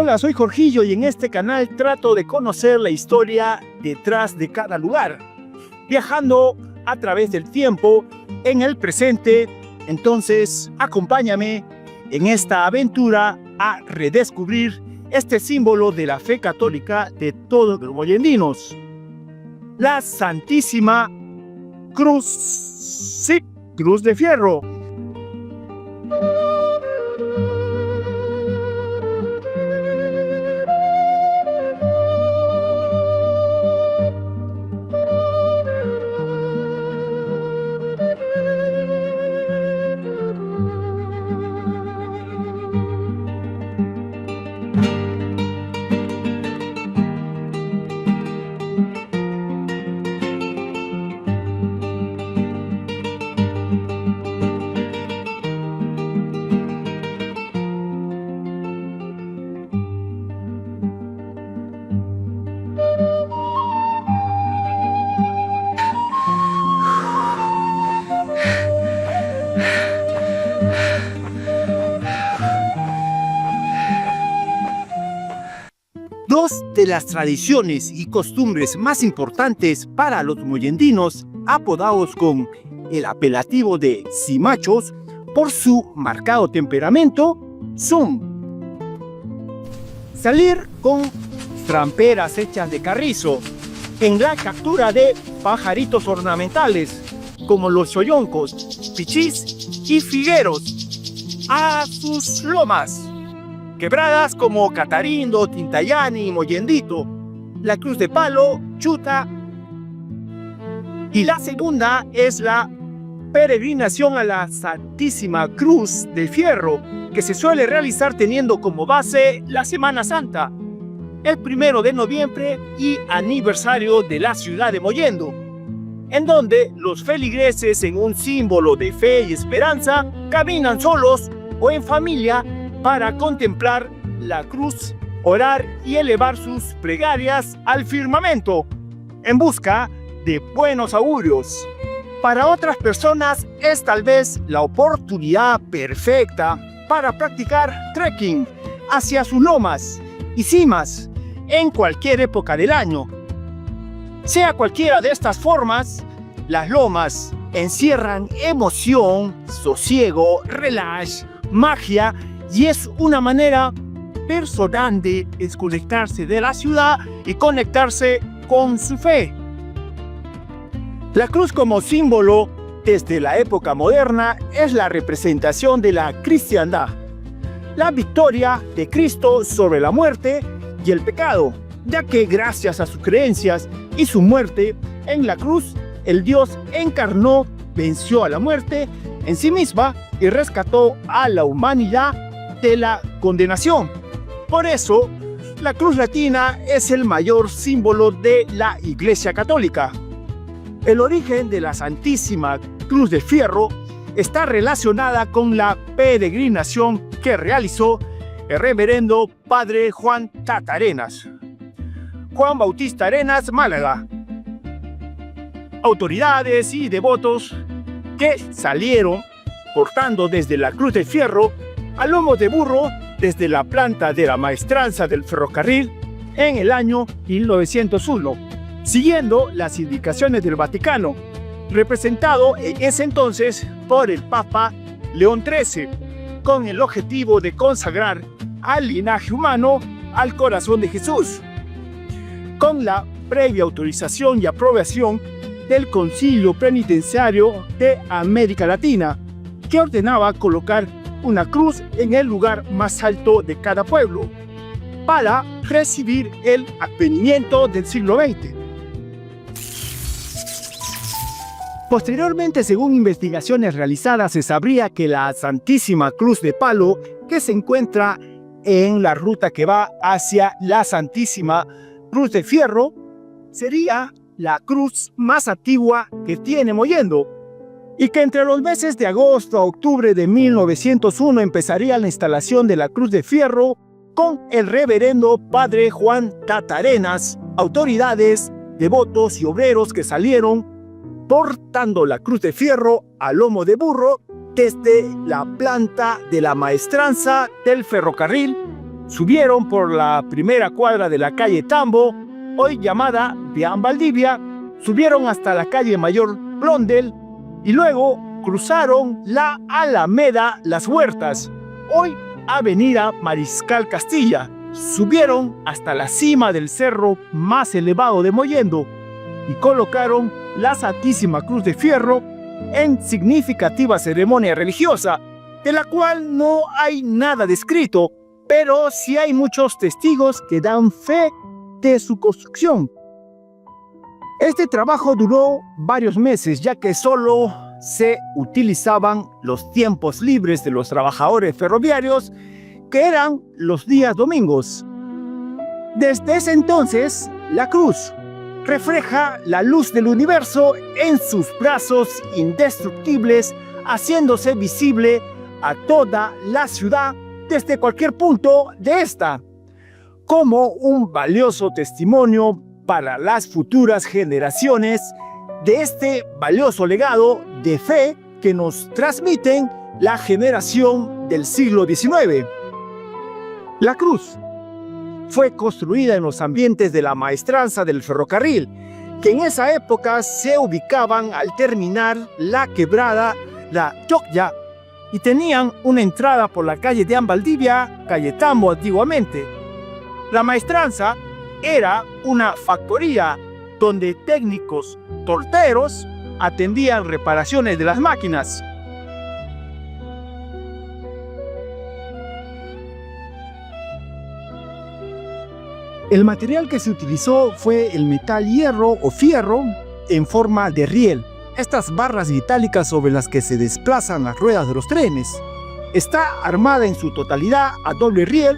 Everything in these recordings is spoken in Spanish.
Hola, soy Jorgillo y en este canal trato de conocer la historia detrás de cada lugar, viajando a través del tiempo en el presente. Entonces, acompáñame en esta aventura a redescubrir este símbolo de la fe católica de todos los moyendinos, la Santísima Cruz, sí, Cruz de Fierro. Dos de las tradiciones y costumbres más importantes para los moyendinos, apodados con el apelativo de cimachos por su marcado temperamento, son salir con tramperas hechas de carrizo en la captura de pajaritos ornamentales como los choyoncos, pichís y figueros a sus lomas, quebradas como Catarindo, Tintayani y Moyendito, la Cruz de Palo, Chuta. Y la segunda es la peregrinación a la Santísima Cruz de Fierro, que se suele realizar teniendo como base la Semana Santa, el 1 de noviembre y aniversario de la ciudad de Mollendo, en donde los feligreses, en un símbolo de fe y esperanza, caminan solos o en familia para contemplar la cruz, orar y elevar sus plegarias al firmamento en busca de buenos augurios. Para otras personas es tal vez la oportunidad perfecta para practicar trekking hacia sus lomas y cimas en cualquier época del año. Sea cualquiera de estas formas, las lomas encierran emoción, sosiego, relax, magia, y es una manera personal de desconectarse de la ciudad y conectarse con su fe. La cruz como símbolo desde la época moderna es la representación de la cristiandad, la victoria de Cristo sobre la muerte y el pecado, ya que gracias a sus creencias y su muerte en la cruz, el Dios encarnó, venció a la muerte en sí misma y rescató a la humanidad de la condenación. Por eso, la cruz latina es el mayor símbolo de la Iglesia Católica. El origen de la Santísima Cruz de Fierro está relacionada con la peregrinación que realizó el reverendo Padre Juan Tata Arenas, Juan Bautista Arenas, Málaga. Autoridades y devotos que salieron portando desde la Cruz de Fierro a lomo de burro desde la planta de la maestranza del ferrocarril en el año 1901, siguiendo las indicaciones del Vaticano, representado en ese entonces por el Papa León XIII, con el objetivo de consagrar al linaje humano al corazón de Jesús, con la previa autorización y aprobación del Concilio Penitenciario de América Latina, que ordenaba colocar una cruz en el lugar más alto de cada pueblo para recibir el advenimiento del siglo XX. Posteriormente, según investigaciones realizadas, se sabría que la Santísima Cruz de Palo, que se encuentra en la ruta que va hacia la Santísima Cruz de Fierro, sería la cruz más antigua que tiene Mollendo, y que entre los meses de agosto a octubre de 1901 empezaría la instalación de la Cruz de Fierro con el reverendo Padre Juan Tata Arenas, autoridades, devotos y obreros que salieron portando la Cruz de Fierro a lomo de burro desde la planta de la maestranza del ferrocarril Subieron por la primera cuadra de la calle Tambo, hoy llamada Bian Valdivia, subieron hasta la calle Mayor Blondel y luego cruzaron la Alameda Las Huertas, hoy Avenida Mariscal Castilla. Subieron hasta la cima del cerro más elevado de Mollendo y colocaron la Santísima Cruz de Fierro en significativa ceremonia religiosa, de la cual no hay nada descrito, pero sí hay muchos testigos que dan fe de su construcción. Este trabajo duró varios meses, ya que solo se utilizaban los tiempos libres de los trabajadores ferroviarios, que eran los días domingos. Desde ese entonces, la cruz refleja la luz del universo en sus brazos indestructibles, haciéndose visible a toda la ciudad desde cualquier punto de esta, como un valioso testimonio para las futuras generaciones de este valioso legado de fe que nos transmiten la generación del siglo XIX. La cruz fue construida en los ambientes de la maestranza del ferrocarril, que en esa época se ubicaban al terminar la quebrada La Yocya y tenían una entrada por la calle de Valdivia, calle Tambo antiguamente. La maestranza era una factoría donde técnicos torteros atendían reparaciones de las máquinas. El material que se utilizó fue el metal hierro o fierro en forma de riel. Estas barras metálicas sobre las que se desplazan las ruedas de los trenes. Está armada en su totalidad a doble riel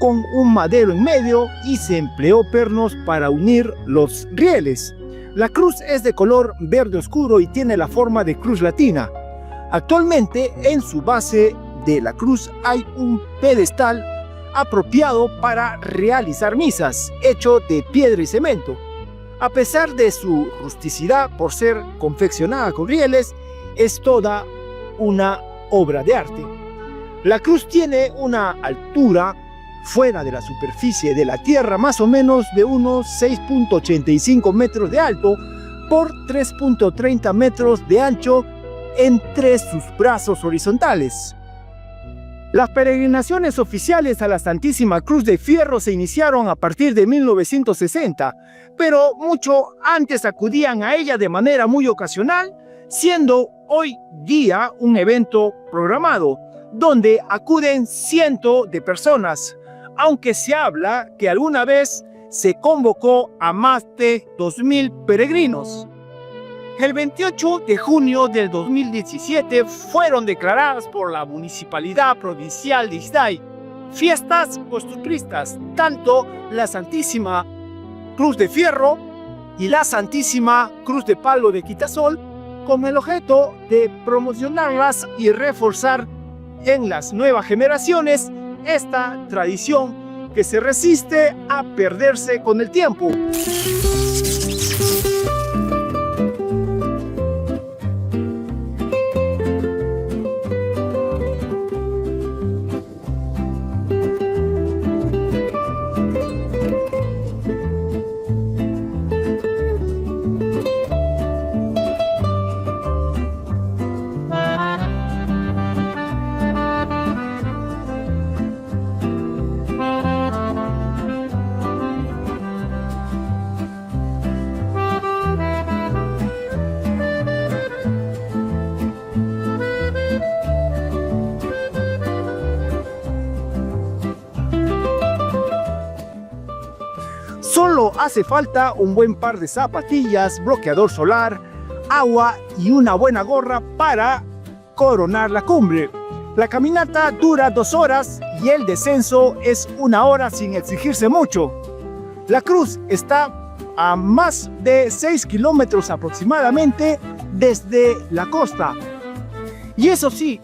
con un madero en medio y se empleó pernos para unir los rieles. La cruz es de color verde oscuro y tiene la forma de cruz latina. Actualmente en su base de la cruz hay un pedestal apropiado para realizar misas, hecho de piedra y cemento. A pesar de su rusticidad por ser confeccionada con rieles, es toda una obra de arte. La cruz tiene una altura fuera de la superficie de la tierra más o menos de unos 6.85 metros de alto por 3.30 metros de ancho entre sus brazos horizontales. Las peregrinaciones oficiales a la Santísima Cruz de Fierro se iniciaron a partir de 1960, pero mucho antes acudían a ella de manera muy ocasional, siendo hoy día un evento programado, donde acuden cientos de personas, aunque se habla que alguna vez se convocó a más de 2.000 peregrinos. El 28 de junio del 2017 fueron declaradas por la Municipalidad Provincial de Islay fiestas costumbristas, tanto la Santísima Cruz de Fierro y la Santísima Cruz de Palo de Quitasol, con el objeto de promocionarlas y reforzar en las nuevas generaciones esta tradición que se resiste a perderse con el tiempo. Solo hace falta un buen par de zapatillas, bloqueador solar, agua y una buena gorra para coronar la cumbre. La caminata dura 2 horas y el descenso es 1 hora sin exigirse mucho. La cruz está a más de 6 kilómetros aproximadamente desde la costa. Y eso sí,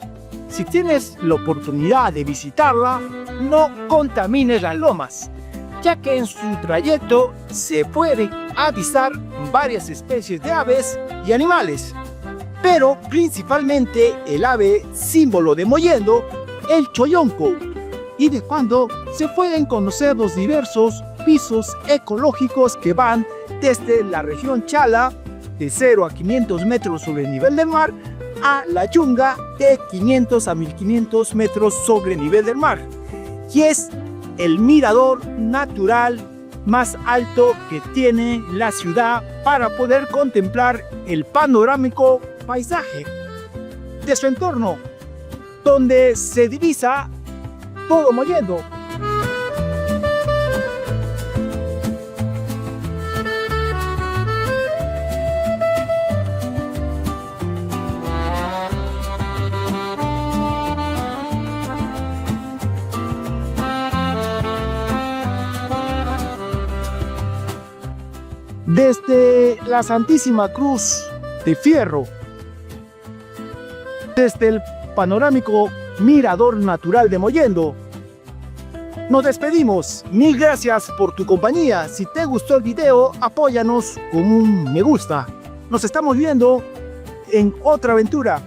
si tienes la oportunidad de visitarla, no contamines las lomas, ya que en su trayecto se pueden avistar varias especies de aves y animales, pero principalmente el ave símbolo de Mollendo, el chollonco, y de cuando se pueden conocer los diversos pisos ecológicos que van desde la región Chala, de 0 a 500 metros sobre el nivel del mar, a la Yunga, de 500 a 1500 metros sobre el nivel del mar. Y es el mirador natural más alto que tiene la ciudad para poder contemplar el panorámico paisaje de su entorno, donde se divisa todo Mollendo. Desde la Santísima Cruz de Fierro, desde el panorámico mirador natural de Mollendo, nos despedimos. Mil gracias por tu compañía. Si te gustó el video, apóyanos con un me gusta. Nos estamos viendo en otra aventura.